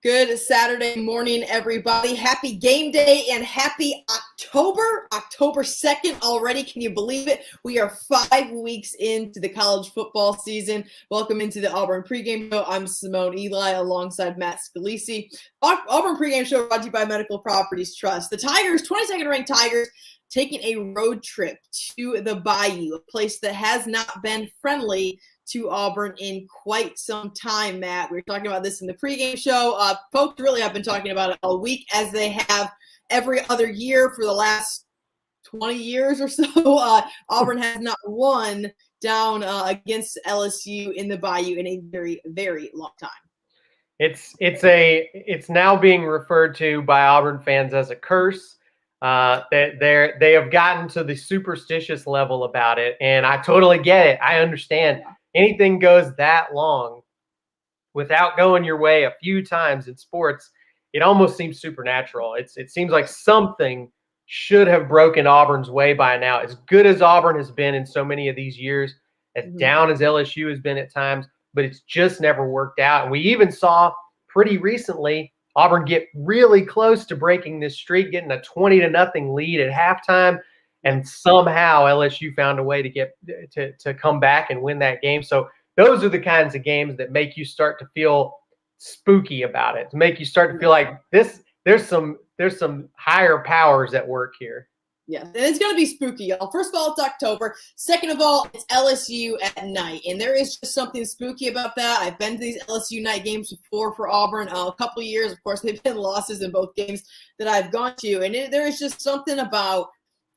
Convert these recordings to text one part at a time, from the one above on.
Good Saturday morning, everybody. Happy game day and happy October 2nd already. Can you believe it? We are 5 weeks into the college football season. Welcome into the Auburn Pregame Show. I'm Simone Eli alongside Matt Scalisi. Auburn Pregame Show brought to you by Medical Properties Trust. The Tigers, 22nd ranked Tigers, taking a road trip to the Bayou, a place that has not been friendly to Auburn in quite some time, Matt. We were talking about this in the pregame show. Folks really have been talking about it all week, as they have every other year for the last 20 years or so. Auburn has not won down against LSU in the Bayou in a very, very long time. It's now being referred to by Auburn fans as a curse. They have gotten to the superstitious level about it, and I totally get it. I understand. Anything goes that long without going your way a few times in sports, it almost seems supernatural. It seems like something should have broken Auburn's way by now. As good as Auburn has been in so many of these years, as down as LSU has been at times, but it's just never worked out. And we even saw pretty recently Auburn get really close to breaking this streak, getting a 20-0 lead at halftime. And somehow LSU found a way to get to come back and win that game. So those are the kinds of games that make you start to feel spooky about it, to make you start to feel like there's some higher powers at work here. Yeah, and it's going to be spooky, y'all. First of all, it's October. Second of all, it's LSU at night, and there is just something spooky about that. I've been to these LSU night games before for Auburn a couple of years. Of course, they've been losses in both games that I've gone to, and there is just something about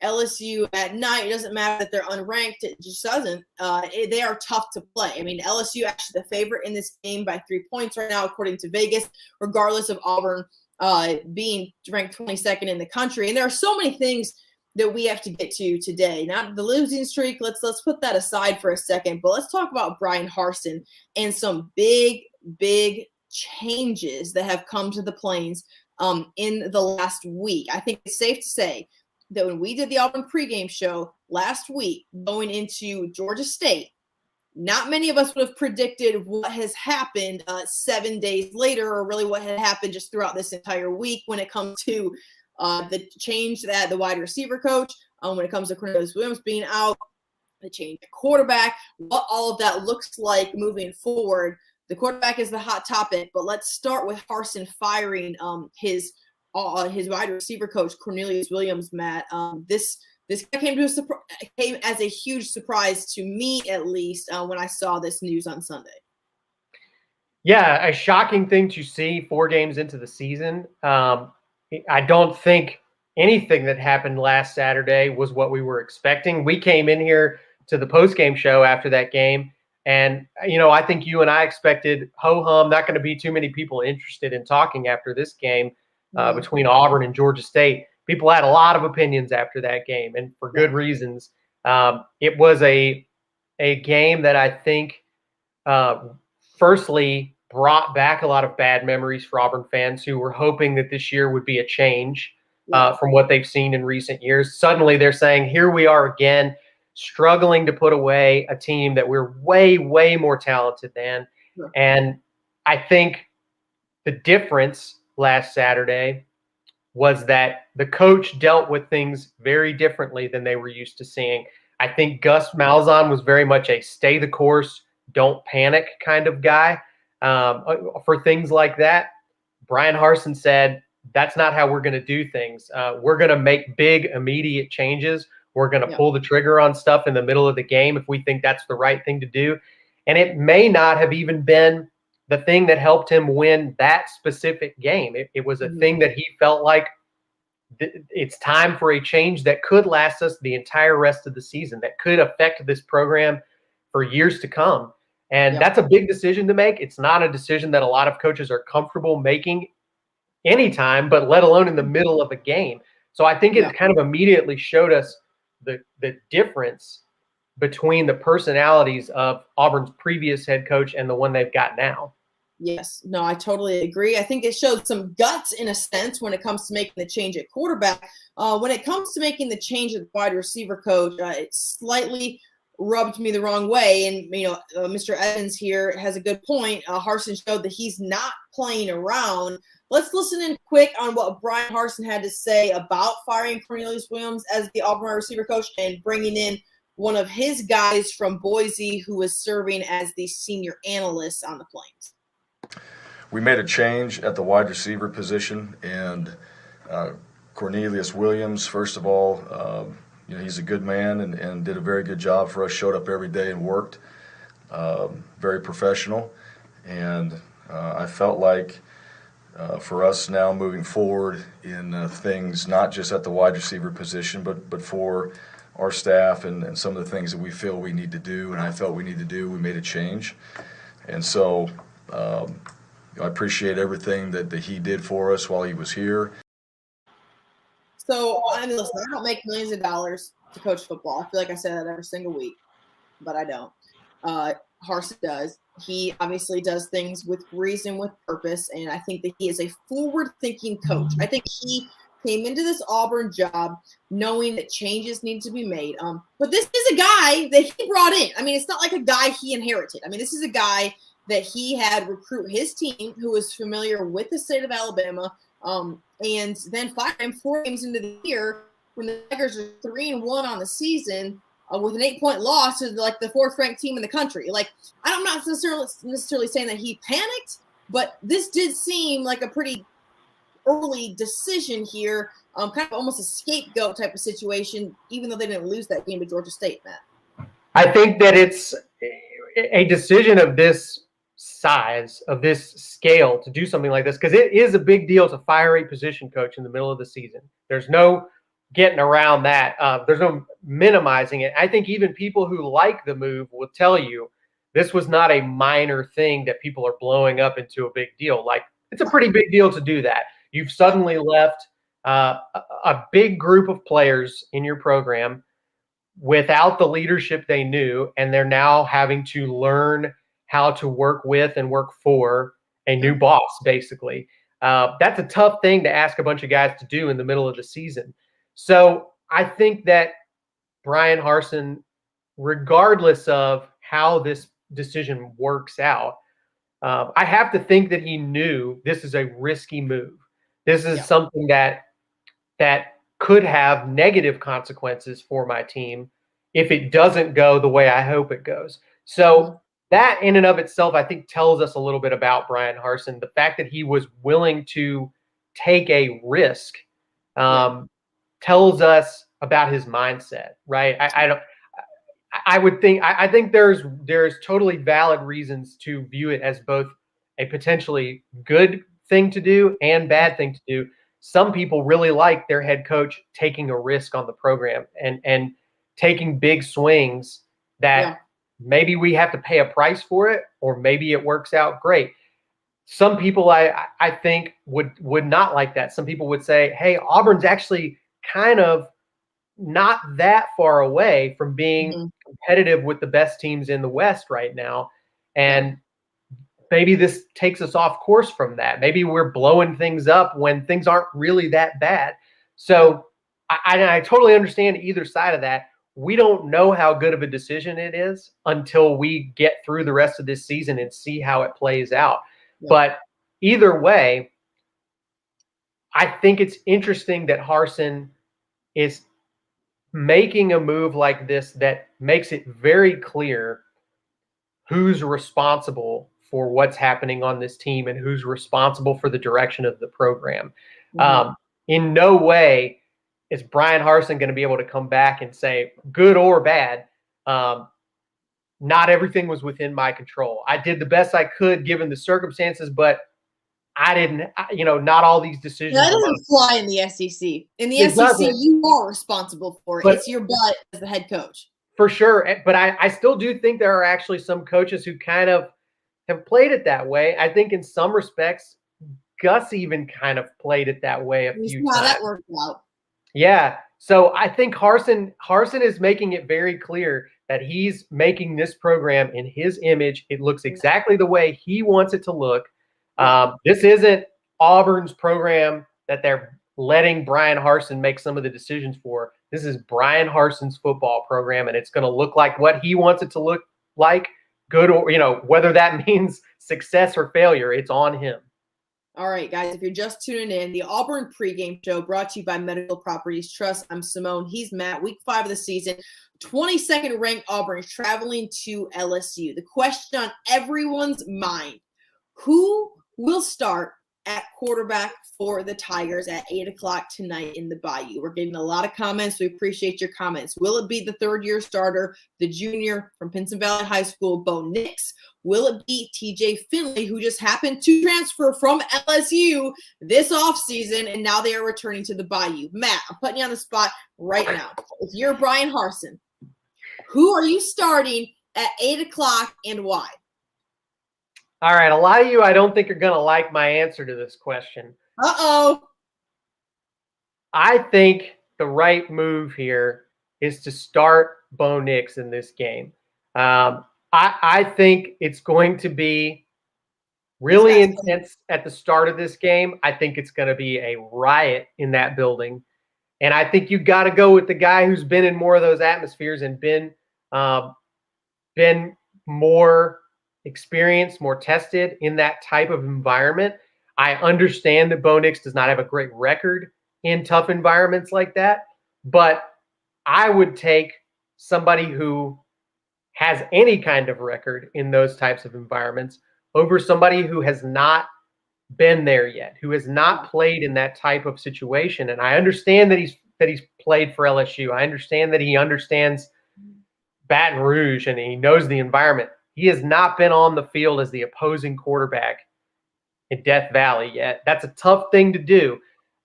LSU at night. It doesn't matter that they're unranked. It just doesn't. They are tough to play. I mean, LSU actually the favorite in this game by 3 points right now, according to Vegas, regardless of Auburn being ranked 22nd in the country. And there are so many things that we have to get to today. Not the losing streak. Let's put that aside for a second. But let's talk about Bryan Harsin and some big changes that have come to the Plains in the last week. I think it's safe to say that when we did the Auburn pregame show last week going into Georgia State, not many of us would have predicted what has happened 7 days later, or really what had happened just throughout this entire week when it comes to the change that the wide receiver coach, when it comes to Cornelius Williams being out, the change at quarterback, what all of that looks like moving forward. The quarterback is the hot topic, but let's start with Harsin firing his wide receiver coach, Cornelius Williams, Matt. This came as a huge surprise to me, at least, when I saw this news on Sunday. Yeah, a shocking thing to see 4 games into the season. I don't think anything that happened last Saturday was what we were expecting. We came in here to the postgame show after that game, and, I think you and I expected ho-hum, not going to be too many people interested in talking after this game. Between Auburn and Georgia State. People had a lot of opinions after that game, and for good reasons. It was a game that I think, firstly, brought back a lot of bad memories for Auburn fans who were hoping that this year would be a change from what they've seen in recent years. Suddenly they're saying, here we are again, struggling to put away a team that we're way, way more talented than. And I think the difference last Saturday was that the coach dealt with things very differently than they were used to seeing. I think Gus Malzahn was very much a stay the course, don't panic kind of guy for things like that. Bryan Harsin said, that's not how we're going to do things. We're going to make big, immediate changes. We're going to pull the trigger on stuff in the middle of the game if we think that's the right thing to do. And it may not have even been the thing that helped him win that specific game. It was a thing that he felt like it's time for a change that could last us the entire rest of the season, that could affect this program for years to come. And that's a big decision to make. It's not a decision that a lot of coaches are comfortable making anytime, but let alone in the middle of a game. So I think it kind of immediately showed us the difference between the personalities of Auburn's previous head coach and the one they've got now. Yes, no, I totally agree. I think it showed some guts in a sense when it comes to making the change at quarterback. When it comes to making the change at wide receiver coach, it's slightly rubbed me the wrong way. And, Mr. Evans here has a good point. Harsin showed that he's not playing around. Let's listen in quick on what Brian Harsin had to say about firing Cornelius Williams as the Auburn receiver coach and bringing in one of his guys from Boise who was serving as the senior analyst on the Plains. We made a change at the wide receiver position, and Cornelius Williams, first of all, he's a good man and did a very good job for us, showed up every day and worked, very professional. And I felt like for us now moving forward in things, not just at the wide receiver position, but for our staff and some of the things that we feel we need to do and I felt we need to do, we made a change. And so I appreciate everything that he did for us while he was here. So, listen, I don't make millions of dollars to coach football. I feel like I say that every single week, but I don't. Harsin does. He obviously does things with reason, with purpose, and I think that he is a forward-thinking coach. I think he came into this Auburn job knowing that changes need to be made. But this is a guy that he brought in. It's not like a guy he inherited. This is a guy that he had recruit his team who was familiar with the state of Alabama, and then fired him 4 games into the year when the Tigers are 3-1 on the season with an 8-point loss to the 4th ranked team in the country. I'm not necessarily saying that he panicked, but this did seem like a pretty early decision here, kind of almost a scapegoat type of situation, even though they didn't lose that game to Georgia State, Matt. I think that it's a decision of this size, of this scale, to do something like this, because it is a big deal to fire a position coach in the middle of the season. There's no getting around that. There's no minimizing it. I think even people who like the move will tell you this was not a minor thing that people are blowing up into a big deal. It's a pretty big deal to do that. You've suddenly left a big group of players in your program without the leadership they knew, and they're now having to learn how to work with and work for a new boss, basically. That's a tough thing to ask a bunch of guys to do in the middle of the season. So I think that Brian Harsin, regardless of how this decision works out, I have to think that he knew this is a risky move. This is something that could have negative consequences for my team if it doesn't go the way I hope it goes. So that in and of itself, I think, tells us a little bit about Brian Harsin. The fact that he was willing to take a risk tells us about his mindset, right? I think there's totally valid reasons to view it as both a potentially good thing to do and bad thing to do. Some people really like their head coach taking a risk on the program and taking big swings that maybe we have to pay a price for it, or maybe it works out great. Some people I think would not like that. Some people would say, hey, Auburn's actually kind of not that far away from being competitive with the best teams in the West right now. And maybe this takes us off course from that. Maybe we're blowing things up when things aren't really that bad. So I totally understand either side of that. We don't know how good of a decision it is until we get through the rest of this season and see how it plays out. But either way, I think it's interesting that Harsin is making a move like this that makes it very clear who's responsible for what's happening on this team and who's responsible for the direction of the program. In no way is Brian Harsin going to be able to come back and say, good or bad, not everything was within my control. I did the best I could given the circumstances, but I didn't, not all these decisions. That doesn't fly in the SEC. In the SEC, you are responsible for it. It's your butt as the head coach. For sure. But I still do think there are actually some coaches who kind of have played it that way. I think in some respects, Gus even kind of played it that way a few times. How that worked out. Yeah. So I think Harsin is making it very clear that he's making this program in his image. It looks exactly the way he wants it to look. This isn't Auburn's program that they're letting Brian Harsin make some of the decisions for. This is Brian Harsin's football program, and it's going to look like what he wants it to look like, good or, whether that means success or failure, it's on him. All right, guys, if you're just tuning in, the Auburn pregame show brought to you by Medical Properties Trust. I'm Simone. He's Matt. Week 5 of the season, 22nd ranked Auburn is traveling to LSU. The question on everyone's mind, who will start at quarterback for the Tigers at 8 o'clock tonight in the Bayou? We're getting a lot of comments. We appreciate your comments. Will it be the third-year starter, the junior from Pinson Valley High School, Bo Nix? Will it be TJ Finley, who just happened to transfer from LSU this offseason, and now they are returning to the Bayou? Matt, I'm putting you on the spot right now. If you're Brian Harsin, who are you starting at 8 o'clock and why? All right, a lot of you I don't think are going to like my answer to this question. Uh-oh. I think the right move here is to start Bo Nix in this game. I think it's going to be really intense at the start of this game. I think it's going to be a riot in that building. And I think you got to go with the guy who's been in more of those atmospheres and been more experienced, more tested in that type of environment. I understand that Bo Nix does not have a great record in tough environments like that, but I would take somebody who has any kind of record in those types of environments over somebody who has not been there yet, who has not played in that type of situation. And I understand that he's played for LSU. I understand that he understands Baton Rouge and he knows the environment. He has not been on the field as the opposing quarterback in Death Valley yet. That's a tough thing to do.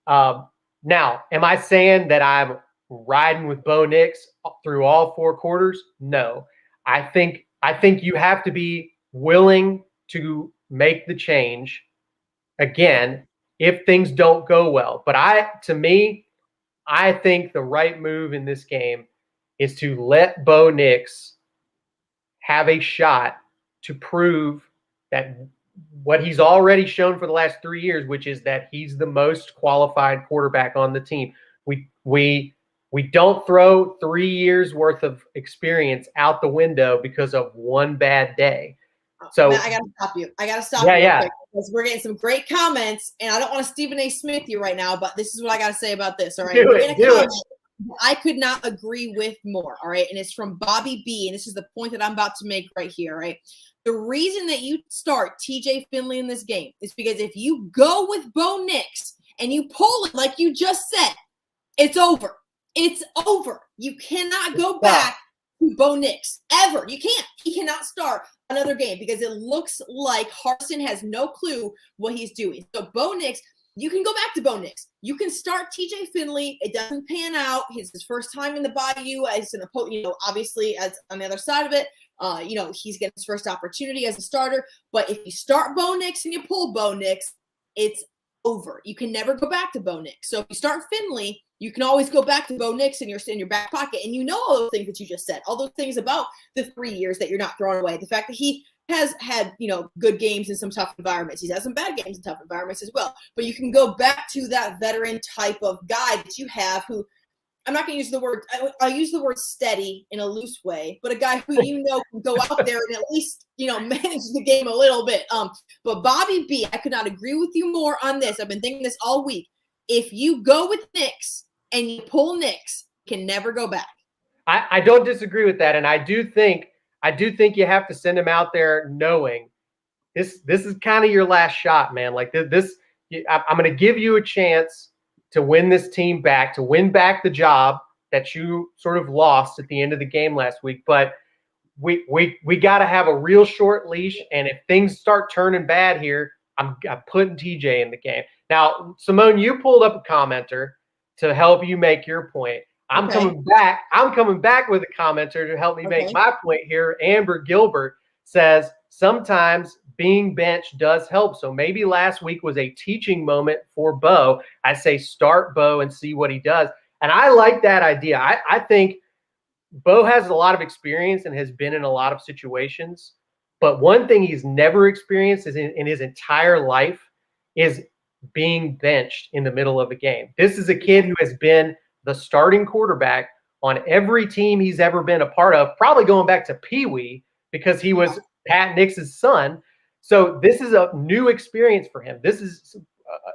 Now, am I saying that I'm riding with Bo Nix through all 4 quarters? No. I think you have to be willing to make the change again if things don't go well. But I think the right move in this game is to let Bo Nix have a shot to prove that what he's already shown for the last 3 years, which is that he's the most qualified quarterback on the team. We don't throw 3 years worth of experience out the window because of one bad day. So Matt, I gotta stop you. Quick because we're getting some great comments, and I don't want to Stephen A. Smith you right now, but this is what I gotta say about this. All right, do it. I could not agree with more. All right, and it's from Bobby B, and this is the point that I'm about to make right here. Right, the reason that you start TJ Finley in this game is because if you go with Bo Nix and you pull it like you just said, it's over. It's over. You cannot go back to Bo Nix ever. You can't. He cannot start another game because it looks like Harsin has no clue what he's doing. So Bo Nix, you can go back to Bo Nix. You can start TJ Finley. It doesn't pan out. It's his first time in the Bayou as an opponent, obviously as on the other side of it. He's getting his first opportunity as a starter. But if you start Bo Nix and you pull Bo Nix, it's over. You can never go back to Bo Nix. So if you start Finley, you can always go back to Bo Nix in your back pocket. And you know all those things that you just said, all those things about the 3 years that you're not throwing away. The fact that he has had, good games in some tough environments. He's had some bad games in tough environments as well. But you can go back to that veteran type of guy that you have who, I'm not going to use the word, I use the word steady in a loose way, but a guy who can go out there and at least, manage the game a little bit. But Bobby B, I could not agree with you more on this. I've been thinking this all week. If you go with Nix and you pull Nix, you can never go back. I don't disagree with that. And I do think you have to send him out there knowing this is kind of your last shot, man. Like this, I'm going to give you a chance to win this team back, to win back the job that you sort of lost at the end of the game last week. But we got to have a real short leash. And if things start turning bad here, I'm putting TJ in the game. Now, Simone, you pulled up a commenter to help you make your point. I'm coming back with a commenter to help me make my point here. Amber Gilbert says sometimes being benched does help. So maybe last week was a teaching moment for Bo. I say start Bo and see what he does. And I like that idea. I think Bo has a lot of experience and has been in a lot of situations. But one thing he's never experienced is in his entire life is being benched in the middle of a game. This is a kid who has been the starting quarterback on every team he's ever been a part of, probably going back to Pee Wee because he was Pat Nix's son. So this is a new experience for him. This is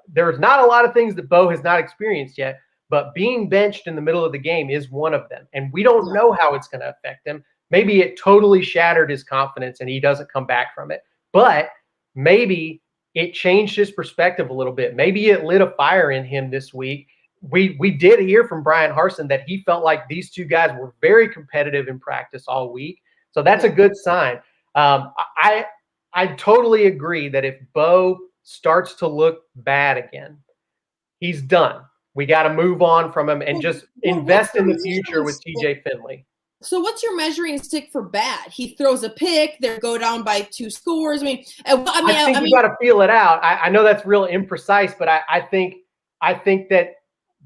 there's not a lot of things that Bo has not experienced yet, but being benched in the middle of the game is one of them. And we don't know how it's going to affect him. Maybe it totally shattered his confidence and he doesn't come back from it. But maybe it changed his perspective a little bit. Maybe it lit a fire in him this week. We did hear from Brian Harsin that he felt like these two guys were very competitive in practice all week. So that's a good sign. I totally agree that if Bo starts to look bad again, he's done. We got to move on from him and just invest in the future with TJ Finley. So what's your measuring stick for bad? He throws a pick, they go down by 2 scores. I think you got to feel it out. I know that's real imprecise, but I think that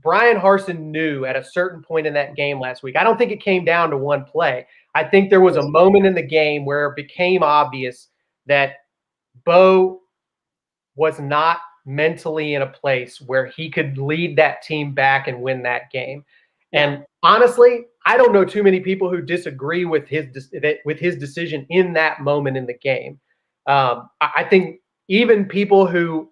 Brian Harsin knew at a certain point in that game last week. I don't think it came down to one play. I think there was a moment in the game where it became obvious that Bo was not mentally in a place where he could lead that team back and win that game. And honestly, I don't know too many people who disagree with his decision in that moment in the game. I think even people who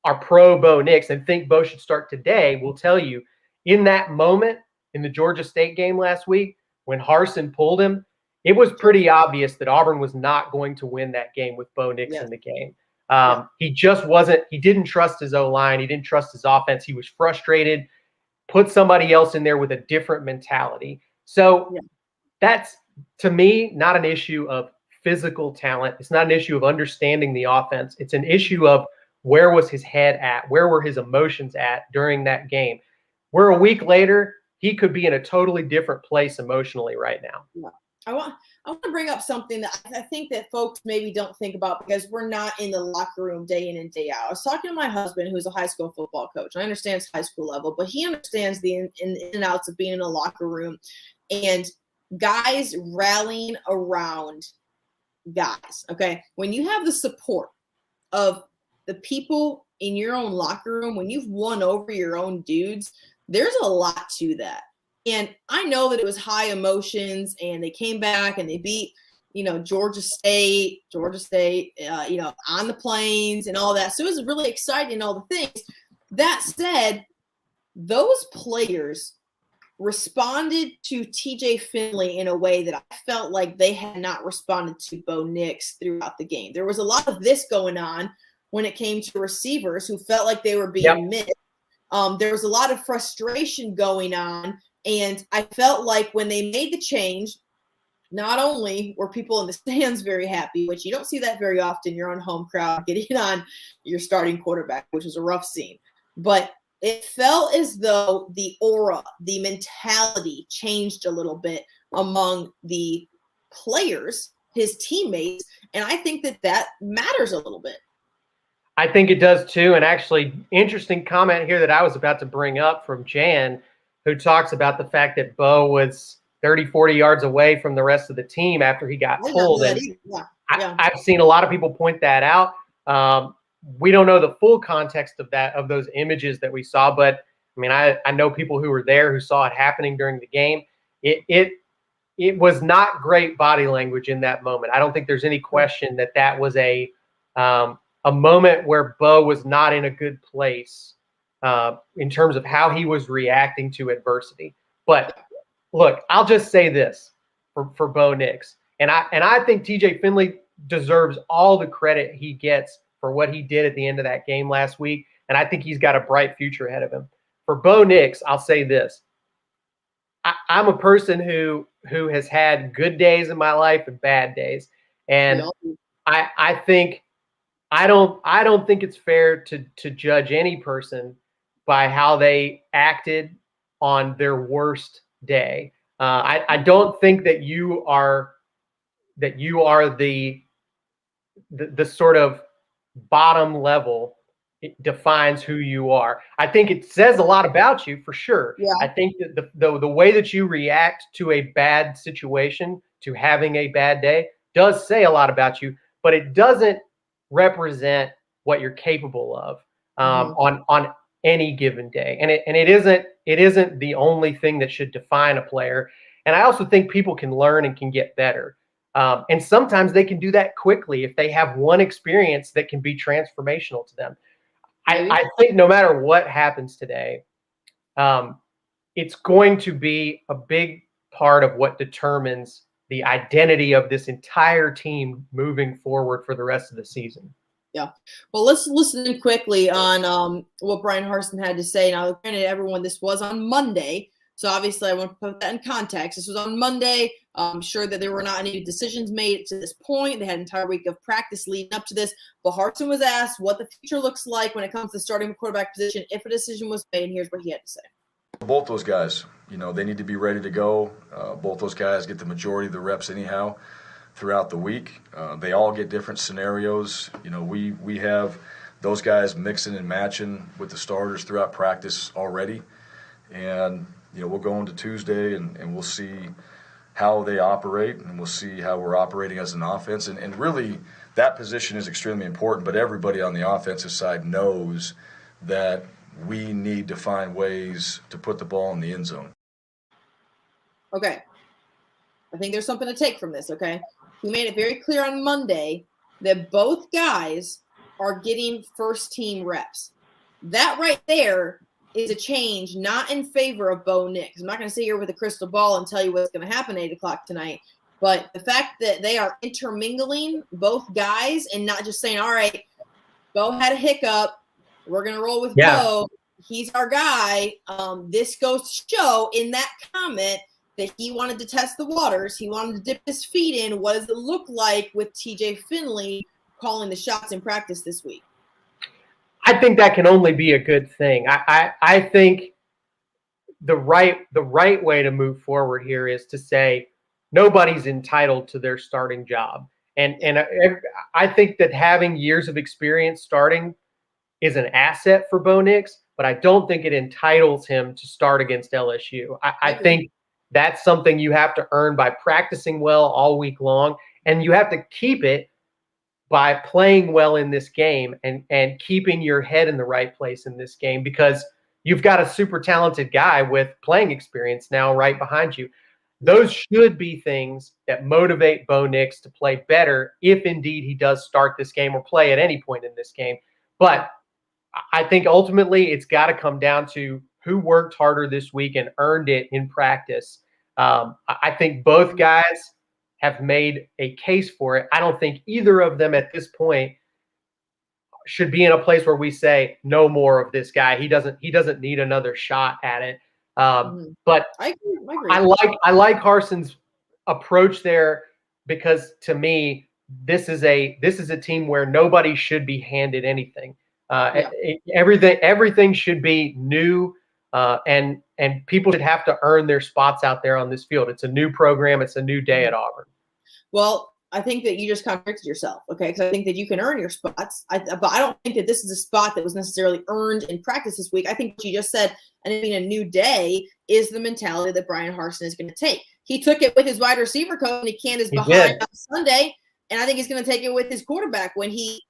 are pro Bo Nix and think Bo should start today will tell you in that moment in the Georgia State game last week when Harsin pulled him, it was pretty obvious that Auburn was not going to win that game with Bo Nix in the game. He just wasn't – he didn't trust his O-line. He didn't trust his offense. He was frustrated. Put somebody else in there with a different mentality. So that's, to me, not an issue of physical talent. It's not an issue of understanding the offense. It's an issue of where was his head at? Where were his emotions at during that game? We're a week later. He could be in a totally different place emotionally right now. Yeah. I want to bring up something that I think that folks maybe don't think about because we're not in the locker room day in and day out. I was talking to my husband, who's a high school football coach. I understand high school level, but he understands the in and outs of being in a locker room and guys rallying around guys. Okay, when you have the support of the people in your own locker room, when you've won over your own dudes, there's a lot to that. And I know that it was high emotions and they came back and they beat, Georgia State, on the plains and all that. So it was really exciting, all the things. That said, those players responded to TJ Finley in a way that I felt like they had not responded to Bo Nix throughout the game. There was a lot of this going on when it came to receivers who felt like they were being missed. There was a lot of frustration going on. And I felt like when they made the change, not only were people in the stands very happy, which you don't see that very often, your own home crowd getting on your starting quarterback, which was a rough scene, but it felt as though the aura, the mentality changed a little bit among the players, his teammates, and I think that matters a little bit. I think it does too, and actually, interesting comment here that I was about to bring up from Jan, who talks about the fact that Bo was 30, 40 yards away from the rest of the team after he got pulled. And I've seen a lot of people point that out. We don't know the full context of those images that we saw, but I mean, I know people who were there who saw it happening during the game. It was not great body language in that moment. I don't think there's any question that was a moment where Bo was not in a good place in terms of how he was reacting to adversity. But look, I'll just say this for Bo Nix, and I think TJ Finley deserves all the credit he gets for what he did at the end of that game last week, and I think he's got a bright future ahead of him. For Bo Nix, I'll say this: I'm a person who has had good days in my life and bad days, and I don't think it's fair to judge any person by how they acted on their worst day. I don't think that you are the sort of bottom level. It defines who you are. I think it says a lot about you for sure. Yeah. I think that the way that you react to a bad situation, to having a bad day, does say a lot about you, but it doesn't represent what you're capable of. on any given day. And it isn't the only thing that should define a player. And I also think people can learn and can get better. And sometimes they can do that quickly if they have one experience that can be transformational to them. I think no matter what happens today, it's going to be a big part of what determines the identity of this entire team moving forward for the rest of the season. Yeah. Well, let's listen in quickly on what Brian Harsin had to say. Now, granted, everyone, this was on Monday. So obviously, I want to put that in context. This was on Monday. I'm sure that there were not any decisions made to this point. They had an entire week of practice leading up to this. But Harsin was asked what the future looks like when it comes to starting the quarterback position if a decision was made. And here's what he had to say. Both those guys, they need to be ready to go. Both those guys get the majority of the reps anyhow throughout the week. They all get different scenarios. We have those guys mixing and matching with the starters throughout practice already. And, we'll go into Tuesday and we'll see how they operate, and we'll see how we're operating as an offense. And really, that position is extremely important, but everybody on the offensive side knows that we need to find ways to put the ball in the end zone. Okay. I think there's something to take from this, okay? He made it very clear on Monday that both guys are getting first-team reps. That right there is a change not in favor of Bo Nix. I'm not going to sit here with a crystal ball and tell you what's going to happen at 8 o'clock tonight, but the fact that they are intermingling both guys and not just saying, all right, Bo had a hiccup, we're going to roll with Bo, he's our guy. This goes to show in that comment that he wanted to test the waters. He wanted to dip his feet in. What does it look like with TJ Finley calling the shots in practice this week? I think that can only be a good thing. I think the right way to move forward here is to say nobody's entitled to their starting job. And I think that having years of experience starting is an asset for Bo Nix, but I don't think it entitles him to start against LSU. I think that's something you have to earn by practicing well all week long, and you have to keep it by playing well in this game and keeping your head in the right place in this game, because you've got a super talented guy with playing experience now right behind you. Those should be things that motivate Bo Nix to play better if indeed he does start this game or play at any point in this game. But I think ultimately it's got to come down to who worked harder this week and earned it in practice. I think both guys have made a case for it. I don't think either of them at this point should be in a place where we say no more of this guy. He doesn't need another shot at it. But I agree. I like Harsin's approach there, because to me, this is a team where nobody should be handed anything. Everything should be new, and people should have to earn their spots out there on this field. It's a new program. It's a new day at Auburn. Well, I think that you just contradicted yourself, okay? Because I think that you can earn your spots, but I don't think that this is a spot that was necessarily earned in practice this week. I think what you just said, and it being a new day, is the mentality that Brian Harsin is going to take. He took it with his wide receiver coach when he canned his behind on Sunday, and I think he's going to take it with his quarterback when he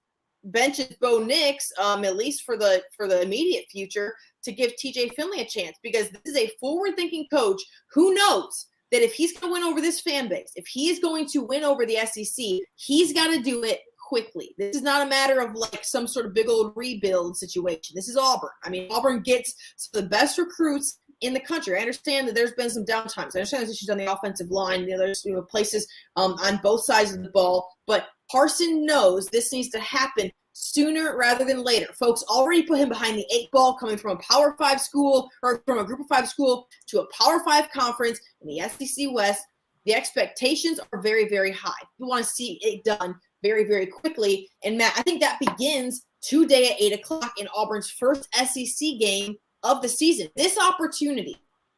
benches Bo Nix, at least for the immediate future, to give TJ Finley a chance, because this is a forward-thinking coach who knows that if he's going to win over this fan base, if he is going to win over the SEC, he's got to do it quickly. This is not a matter of like some sort of big old rebuild situation. This is Auburn. I mean, Auburn gets some of the best recruits in the country. I understand that there's been some downtimes. I understand there's issues on the offensive line. There's places on both sides of the ball. But Harsin knows this needs to happen sooner rather than later. Folks already put him behind the 8 ball, coming from a Power 5 school or from a Group of 5 school to a Power 5 conference in the SEC West. The expectations are very, very high. You want to see it done very, very quickly. And Matt, I think that begins today at 8 o'clock in Auburn's first SEC game of the season. This opportunity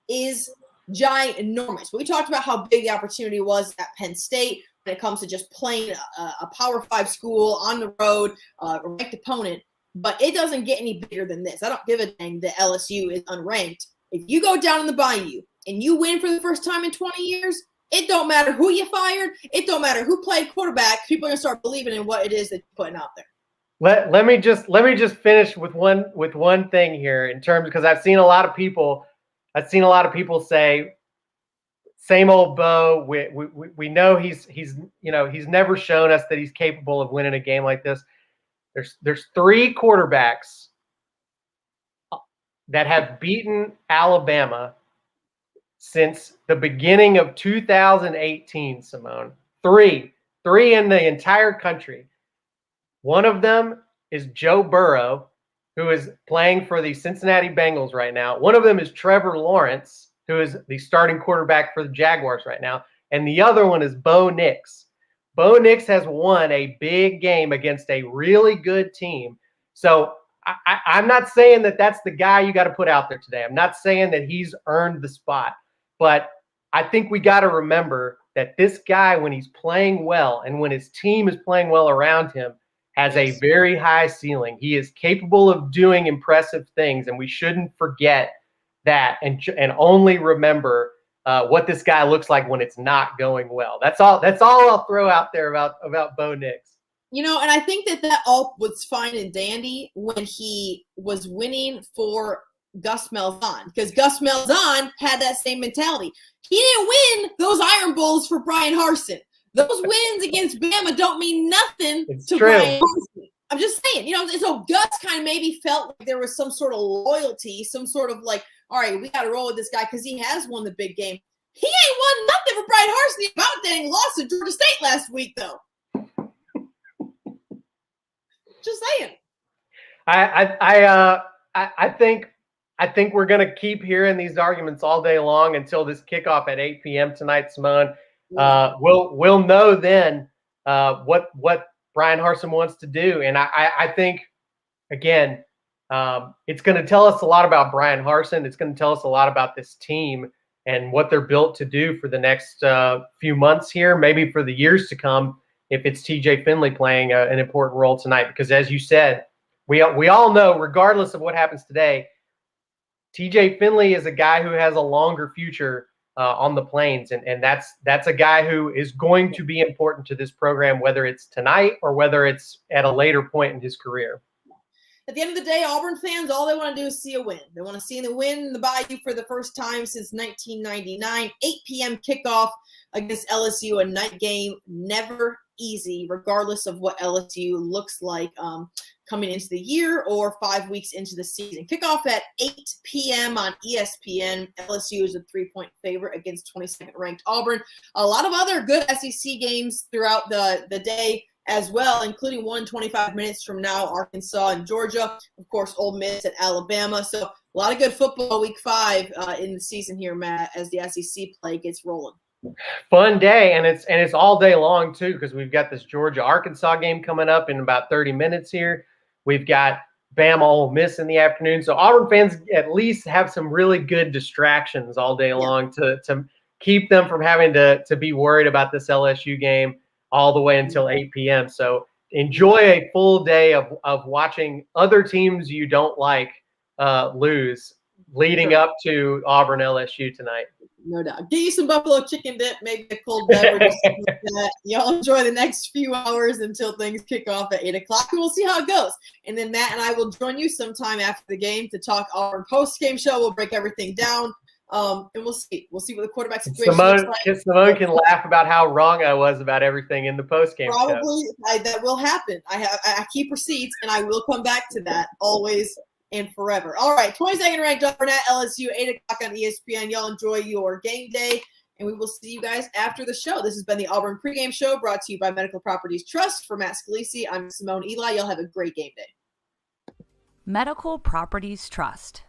is ginormous. We talked about how big the opportunity was at Penn State when it comes to just playing a Power 5 school on the road, a ranked opponent. But it doesn't get any bigger than this. I don't give a dang that LSU is unranked. If you go down in the Bayou and you win for the first time in 20 years, it don't matter who you fired. It don't matter who played quarterback. People are going to start believing in what it is that you're putting out there. Let me just finish with one thing here in terms, because I've seen a lot of people say same old Bo. We know he's never shown us that he's capable of winning a game like this. There's 3 quarterbacks that have beaten Alabama since the beginning of 2018, Simone. Three in the entire country. One of them is Joe Burrow, who is playing for the Cincinnati Bengals right now. One of them is Trevor Lawrence, who is the starting quarterback for the Jaguars right now. And the other one is Bo Nix. Bo Nix has won a big game against a really good team. So I'm not saying that that's the guy you got to put out there today. I'm not saying that he's earned the spot. But I think we got to remember that this guy, when he's playing well and when his team is playing well around him, has a very high ceiling. He is capable of doing impressive things, and we shouldn't forget that and only remember what this guy looks like when it's not going well. That's all I'll throw out there about Bo Nix. And I think that all was fine and dandy when he was winning for Gus Malzahn, because Gus Malzahn had that same mentality. He didn't win those Iron Bowls for Brian Harsin. Those wins against Bama don't mean nothing to Brian Harsin. I'm just saying, so Gus kind of maybe felt like there was some sort of loyalty, some sort of like, all right, we got to roll with this guy because he has won the big game. He ain't won nothing for Brian Harsin. He about dang lost to Georgia State last week, though. Just saying. I think we're going to keep hearing these arguments all day long until this kickoff at 8 p.m. tonight, Simone. We'll know then what Brian Harsin wants to do, and I think again it's going to tell us a lot about Brian Harsin. It's going to tell us a lot about this team and what they're built to do for the next few months here, maybe for the years to come, if it's TJ Finley playing an important role tonight. Because as you said, we all know, regardless of what happens today, TJ Finley is a guy who has a longer future on the Plains, and that's a guy who is going to be important to this program, whether it's tonight or whether it's at a later point in his career. At the end of the day, Auburn fans, all they want to do is see a win. They want to see the win in the Bayou for the first time since 1999. 8 p.m. kickoff against LSU, a night game, never easy, regardless of what LSU looks like coming into the year or 5 weeks into the season. Kickoff at 8 p.m. on ESPN. LSU is a 3-point favorite against 22nd ranked Auburn. A lot of other good SEC games throughout the day as well, including one 25 minutes from now, Arkansas and Georgia. Of course, Ole Miss and Alabama. So a lot of good football week 5 in the season here, Matt, as the SEC play gets rolling. Fun day, and it's all day long too, because we've got this Georgia-Arkansas game coming up in about 30 minutes here. We've got Bama Ole Miss in the afternoon. So Auburn fans at least have some really good distractions all day long to keep them from having to be worried about this LSU game all the way until 8 p.m. So enjoy a full day of watching other teams you don't like lose leading up to Auburn LSU tonight. No doubt. Get you some buffalo chicken dip, maybe a cold beverage. Like that. Y'all enjoy the next few hours until things kick off at 8 o'clock, and we'll see how it goes. And then Matt and I will join you sometime after the game to talk Auburn post-game show. We'll break everything down, and we'll see. We'll see what the quarterback situation looks like. Simone can laugh about how wrong I was about everything in the post-game show. Probably that will happen. I keep receipts, and I will come back to that always and forever. All right, 22nd ranked Auburn at LSU, 8 o'clock on ESPN. Y'all enjoy your game day, and we will see you guys after the show. This has been the Auburn pregame show brought to you by Medical Properties Trust. For Matt Scalisi, I'm Simone Eli. Y'all have a great game day. Medical Properties Trust.